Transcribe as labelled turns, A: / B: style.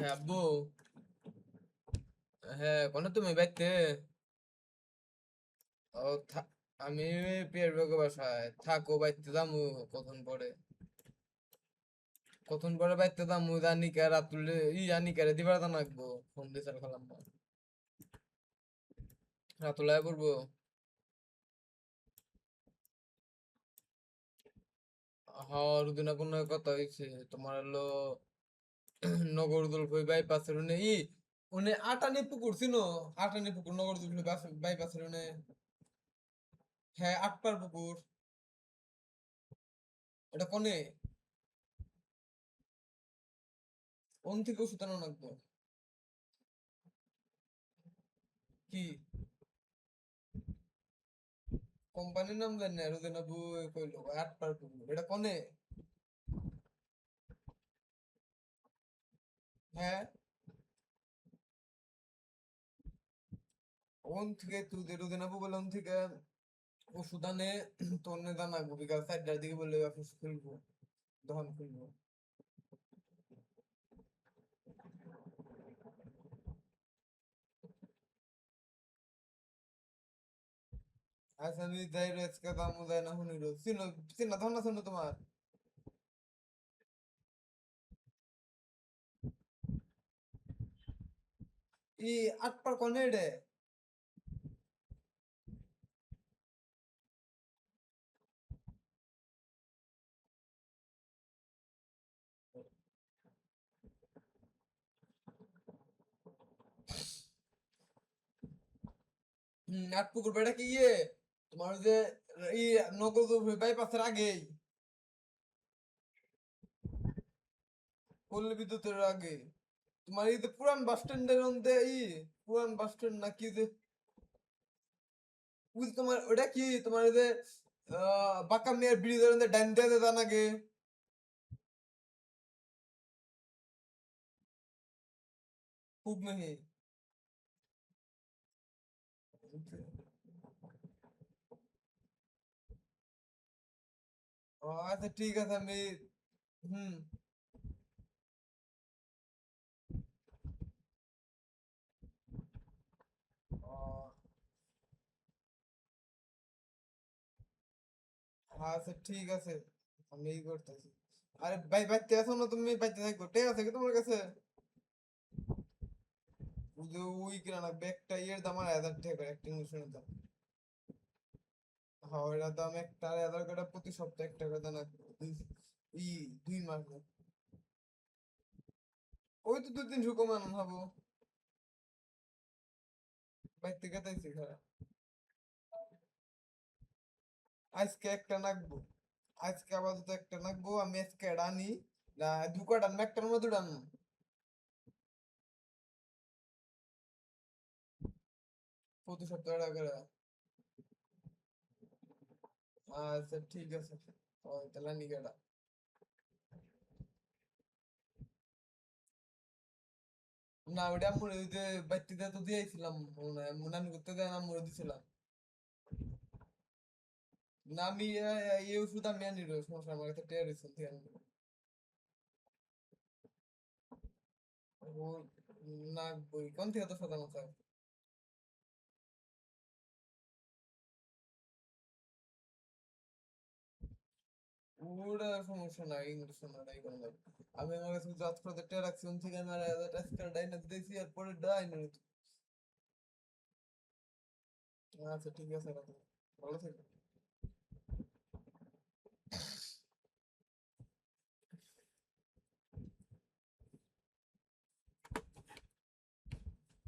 A: হ্যাঁ আব্বু। হ্যাঁ কোন তুমি বাইতে? ও আমি পিয়ার বেগো বাসায় থাকো, বাইতে যামু কখন পরে। কখন পরে বাইতে যামু জানি কে রাতুলে জানি কে দিবার জানাকবো। ফোন দিয়ে চাল খেলাম না, রাতুলায় পড়বো। হ্যাঁ রুদিনা কোনো কথা হয়েছে তোমার হলো নগরদুল কই বাইপাসের উনি উনি আটানি পুকুর চিনো? আটানি পুকুর নগরদুল বাইপাসের উনি। হ্যাঁ আটপার পুকুর। এটা কোনে? কোন থেকে ওষুধ আনা লাগবো? কি কোম্পানির নাম জানি না, রুদিনা বই কইলো আটপার পুকুর, এটা কোনে? হ্যাঁ ওন থেকে তুই রুদিনা বউ বলে ওন থেকে ওষুধ আনে। তোর নে জানাবো বিকাল 4টার দিকে বললে অফিস খুলবো, দোকান খুলবো। আচ্ছা আমি যাই রয়েছে দাম যায় না শুনি রোজ চিনো, চিনা ধর না শুনো তোমার। ই আটপার কোনে রে? আট পুকুর বেড়া কি তোমার ওই যে ই নগদ বাইপাসের আগেই, পল্লী বিদ্যুতের আগে। তোমার এই যে পুরান বাস স্ট্যান্ডের মধ্যে পুরান বাস স্ট্যান্ড না কি যে, ওই যে তোমার ওটা কি তোমার ওই যে বাঁকা মেয়ের ব্রিজের মধ্যে ডাইন দিয়ে যেতাম আগে। খুব মেহি। ও আচ্ছা ঠিক আছে আমি হুম। ও, আচ্ছা ঠিক আছে আমি এই করতেছি। আরে ভাই বাইতে আছো না তুমি? বাইতে থাকো, ঠিক আছে কি তোমার কাছে? ওই যে ওই কিনা না ব্যাগটা ইয়ের দাম 1000 টাকা করে, একটা ইঞ্জেকশনের দাম। হ্যাঁ ওটার দাম একটা 1000 করে, প্রতি সপ্তাহে একটা করে দানা। ই 2 মাস না। ওই তো 2-300 কমানো হবো। বাইতে গেতাইছি খারাপ। আজকে একটা নাকবো, আজকে আপাতত একটা নাকবো। আমি আজকে এটা আনি না, দু কাটা আনবো, একটার মধ্যে দুটো আনবো। প্রতি সপ্তাহে একটা করে। আচ্ছা ঠিক আছে। ও তাহলে আনি কেডা। না ওটা আম্মুর ওই যে বাইতে তো দিয়েছিলাম, মুনানি করতে দেয় আম্মুরে দিছিলাম। না আমি এই ওষুধ আমি আনি রো, সমস্যা আমার কাছে টের হইছে থেকে আনি। ও না বই কোন থেকে তো সাদা মাথা। ওটা সমস্যা নাই, ইংলিশ না নাই কোনো লাগবে। আমি আমার কাছে জাত করে টের রাখছি ওন থেকে আমি আর টেস্ট করে ডাইনা দিয়েছি আর পরে ডাইনা। আচ্ছা ঠিক আছে রাখো। ভালো থেকো।